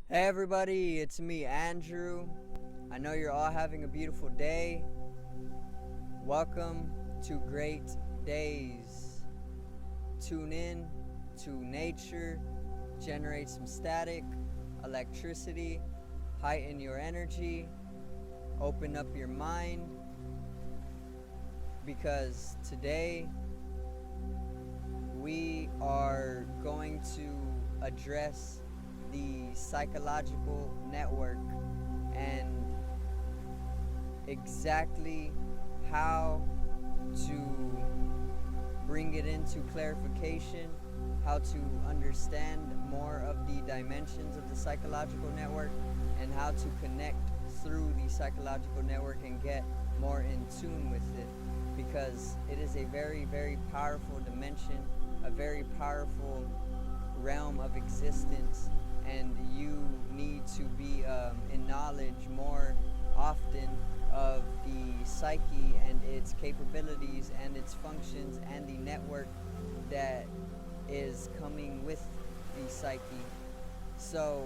Hey everybody, it's me, Andrew. I know you're all having a beautiful day. Welcome to Great Days. Tune in to nature, generate some static, electricity, heighten your energy, open up your mind, because today we are going to address the psychological network and exactly how to bring it into clarification, how to understand more of the dimensions of the psychological network, and how to connect through the psychological network and get more in tune with it, because it is a very, very powerful dimension, a very powerful realm of existence, and you need to be in knowledge more often of the psyche and its capabilities and its functions and the network that is coming with the psyche. So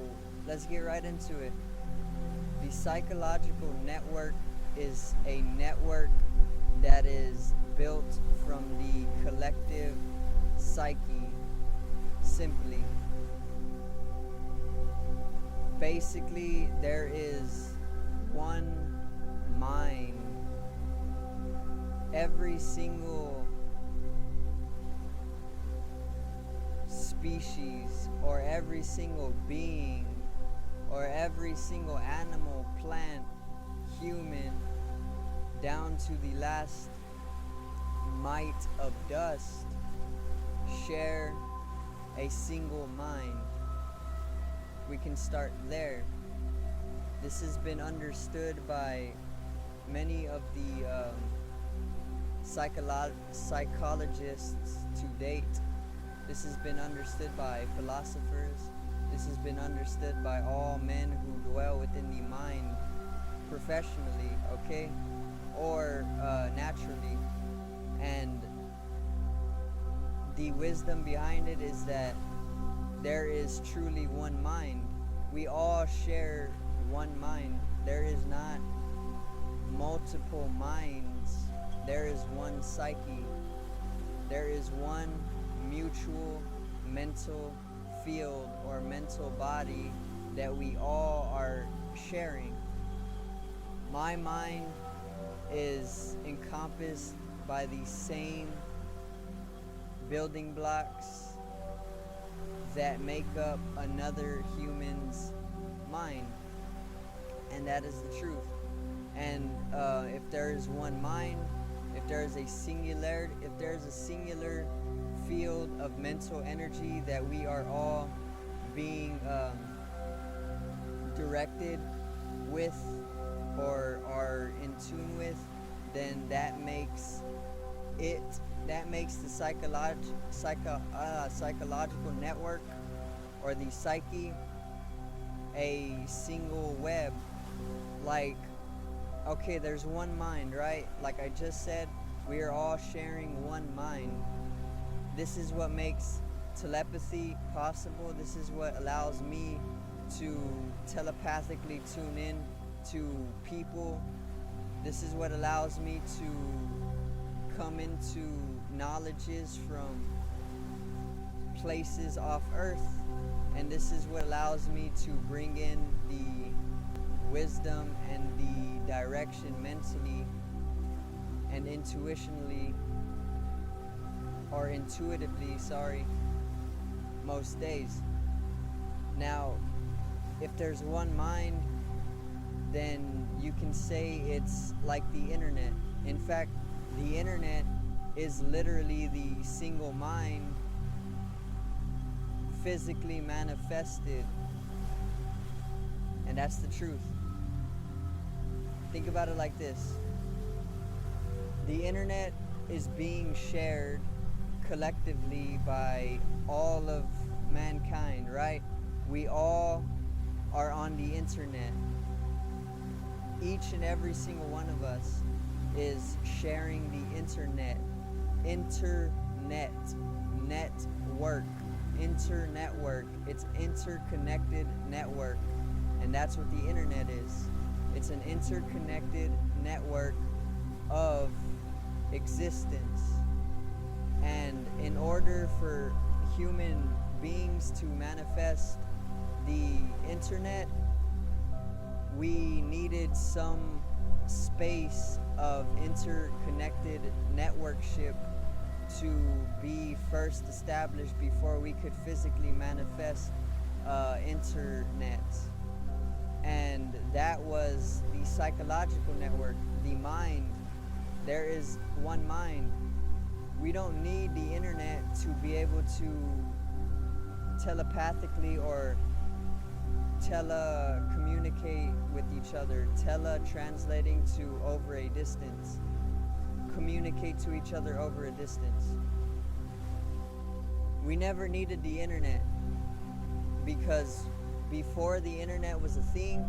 let's get right into it. The psychological network is a network that is built from the collective psyche. Simply, basically, there is one mind. Every single species, or every single being, or every single animal, plant, human, down to the last mite of dust, share a single mind. We can start there. This has been understood by many of the psychologists to date. This has been understood by philosophers. This has been understood by all men who dwell within the mind professionally, okay? Or naturally. And the wisdom behind it is that there is truly one mind. We all share one mind. There is not multiple minds. There is one psyche. There is one mutual mental field or mental body that we all are sharing. My mind is encompassed by the same building blocks that make up another human's mind, and that is the truth. And if there is one mind, if there is a singular field of mental energy that we are all being directed with or are in tune with, then that makes the psychological network, or the psyche, a single web. Like, okay, there's one mind, right? Like I just said, we are all sharing one mind. This is what makes telepathy possible. This is what allows me to telepathically tune in to people. This is what allows me to come into knowledges from places off Earth, and this is what allows me to bring in the wisdom and the direction mentally and intuitively, most days. Now, if there's one mind, then you can say it's like the internet. In fact, the internet is literally the single mind physically manifested. And that's the truth. Think about it like this. The internet is being shared collectively by all of mankind, right? We all are on the internet. Each and every single one of us is sharing the internet, network, internetwork. It's interconnected network. And that's what the internet is. It's an interconnected network of existence. And in order for human beings to manifest the internet, we needed some space of interconnected networkship to be first established before we could physically manifest internet. And that was the psychological network, the mind. There is one mind. We don't need the internet to be able to telepathically or communicate with each other, translating to over a distance, communicate to each other over a distance. We never needed the internet because before the internet was a thing,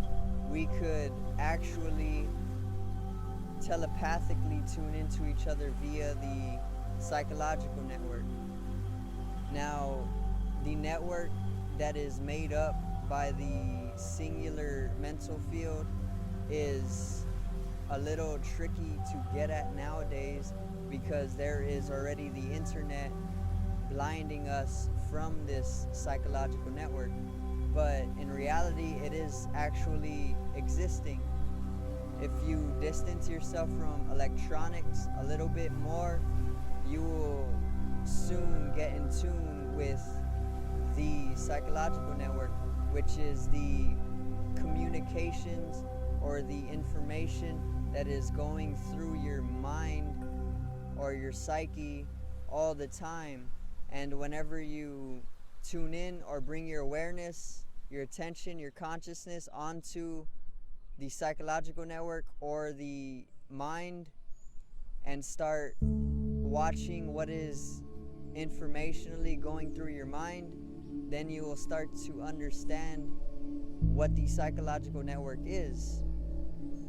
we could actually telepathically tune into each other via the psychological network. Now, the network that is made up by the singular mental field is a little tricky to get at nowadays because there is already the internet blinding us from this psychological network. But in reality, it is actually existing. If you distance yourself from electronics a little bit more, you will soon get in tune with the psychological network, which is the communications or the information that is going through your mind or your psyche all the time. And whenever you tune in or bring your awareness, your attention, your consciousness onto the psychological network or the mind and start watching what is informationally going through your mind, then you will start to understand what the psychological network is.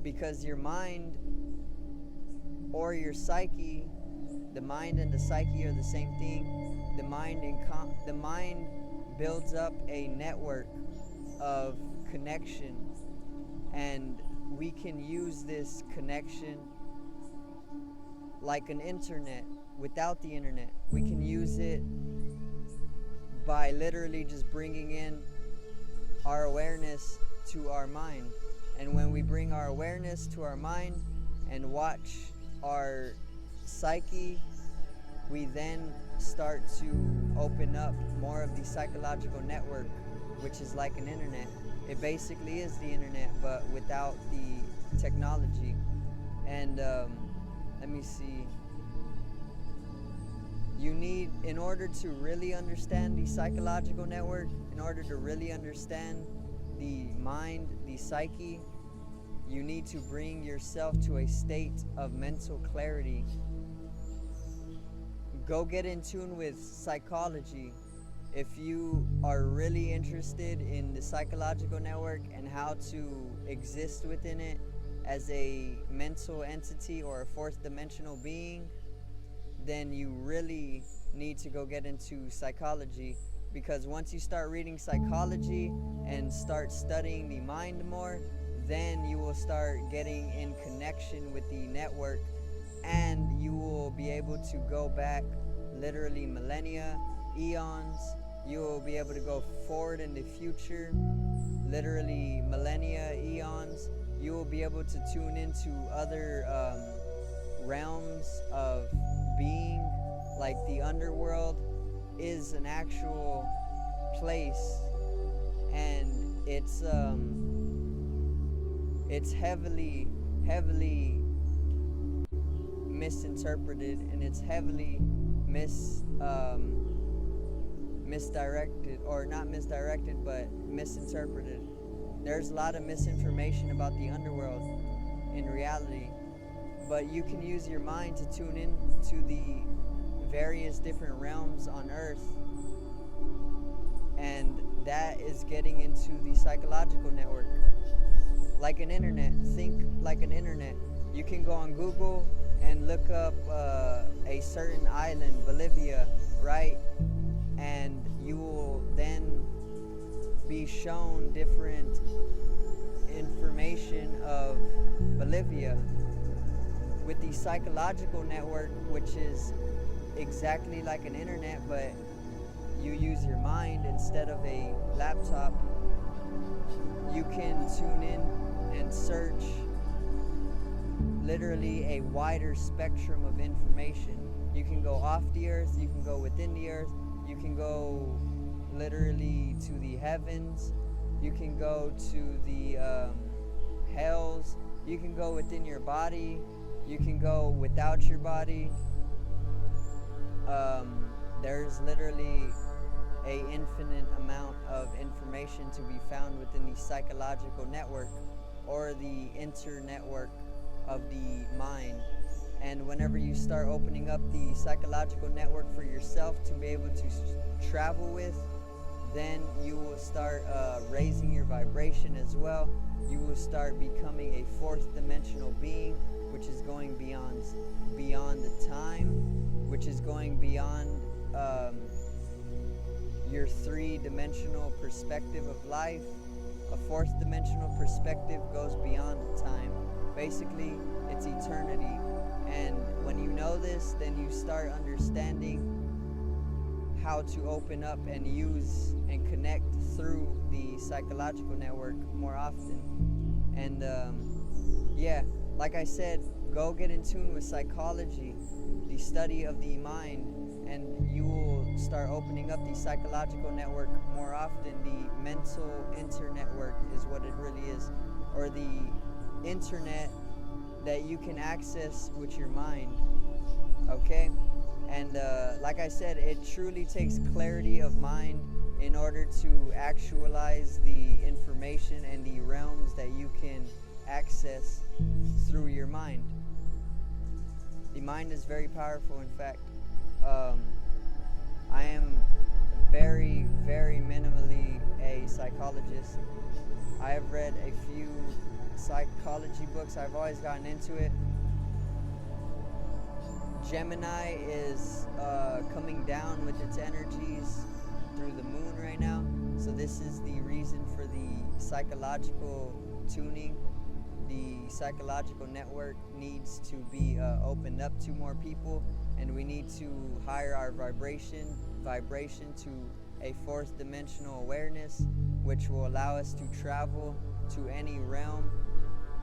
Because your mind or your psyche, the mind and the psyche are the same thing. The mind builds up a network of connection, and we can use this connection like an internet without the internet. We can use it by literally just bringing in our awareness to our mind. And when we bring our awareness to our mind and watch our psyche, we then start to open up more of the psychological network, which is like an internet. It basically is the internet, but without the technology. And let me see. You need, in order to really understand the psychological network, in order to really understand the mind, the psyche, you need to bring yourself to a state of mental clarity. Go get in tune with psychology. If you are really interested in the psychological network and how to exist within it as a mental entity or a fourth dimensional being, then you really need to go get into psychology. Because once you start reading psychology and start studying the mind more, then you will start getting in connection with the network, and you will be able to go back literally millennia, eons. You will be able to go forward in the future, literally millennia, eons. You will be able to tune into other realms of being, like the underworld is an actual place, and it's heavily misinterpreted, and it's heavily misdirected, or not misdirected, but misinterpreted. There's a lot of misinformation about the underworld in reality, but you can use your mind to tune in to the various different realms on Earth, and that is getting into the psychological network. Like an internet, think like an internet. You can go on Google and look up a certain island, Bolivia, right? and you will then be shown different information of Bolivia. With the psychological network, which is exactly like an internet, but you use your mind instead of a laptop, you can tune in and search literally a wider spectrum of information. You can go off the earth, you can go within the earth, you can go literally to the heavens, you can go to the hells, you can go within your body, you can go without your body. There's literally a infinite amount of information to be found within the psychological network, or the inter-network of the mind. And whenever you start opening up the psychological network for yourself to be able to travel with, then you will start raising your vibration as well. You will start becoming a fourth dimensional being, which is going beyond the time, which is going beyond your three-dimensional perspective of life. A fourth dimensional perspective goes beyond time. Basically, it's eternity. And when you know this, then you start understanding how to open up and use and connect through the psychological network more often. And yeah, like I said, go get in tune with psychology, the study of the mind, and you will start opening up the psychological network more often. The mental internetwork is what it really is, or the internet that you can access with your mind. Okay? And like I said, it truly takes clarity of mind in order to actualize the information and the realms that you can access through your mind. The mind is very powerful. In fact, I am very, very minimally a psychologist. I have read a few psychology books. I've always gotten into it. Gemini is coming down with its energies through the moon right now. So this is the reason for the psychological tuning. The psychological network needs to be opened up to more people, and we need to higher our vibration to a fourth dimensional awareness, which will allow us to travel to any realm,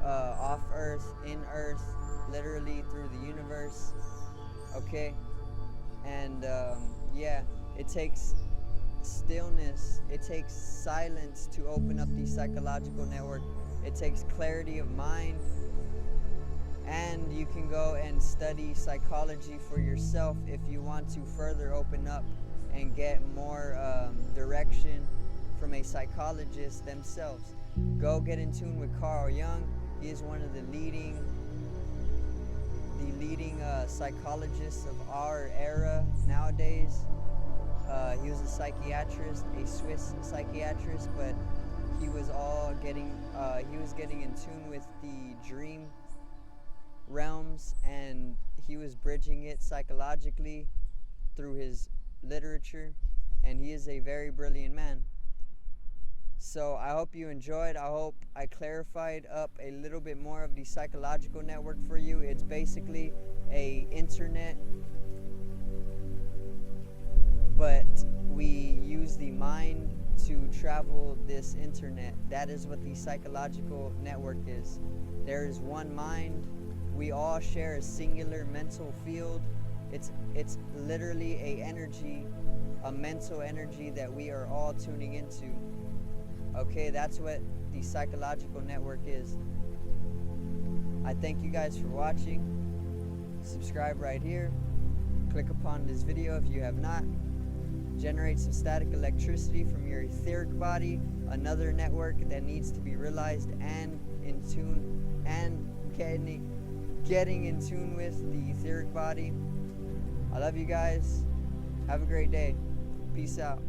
off Earth, in Earth, literally through the universe. Okay? And yeah, it takes stillness, it takes silence to open up the psychological network. It takes clarity of mind, and you can go and study psychology for yourself if you want to further open up and get more direction from a psychologist themselves. Go get in tune with Carl Jung. He is one of the leading psychologists of our era nowadays. He was a psychiatrist, a Swiss psychiatrist, but he was getting in tune with the dream realms, and he was bridging it psychologically through his literature, and he is a very brilliant man. So I hope you enjoyed. I hope I clarified up a little bit more of the psychological network for you. It's basically a internet, but we use the mind to travel this internet. That is what the psychological network is. There is one mind. We all share a singular mental field. It's literally a mental energy that we are all tuning into. Okay, that's what the psychological network is. I thank you guys for watching. Subscribe right here. Click upon this video if you have not. Generate some static electricity from your etheric body, another network that needs to be realized and in tune, and getting in tune with the etheric body. I love you guys. Have a great day. Peace out.